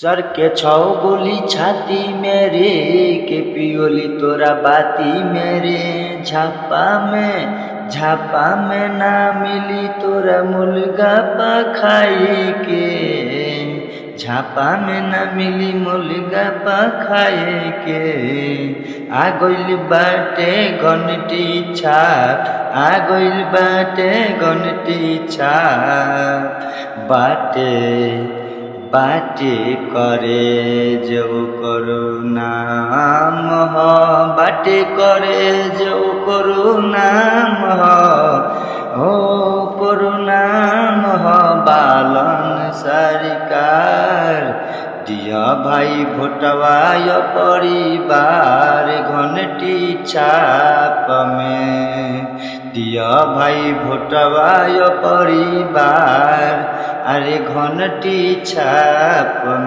सर के छौ गोली छाती मेरे के पियोली तोरा बाती मेरे झापा में ना मिली तोरा मुर्गा पा खाए के झापा में ना मिली मुर्गा पा खाए के आ गइल बाटे घंटी छाप आ गइल बाटे घंटी छाप बाटे करे जो करो नाम हो बाटे करे जो करो नाम हो करो नाम हो बालन सरकार दिया भाई भोटवाय परिवार घंटी छाप में दिया भाई भोटवाय परिवार अरे घंटी छाप में।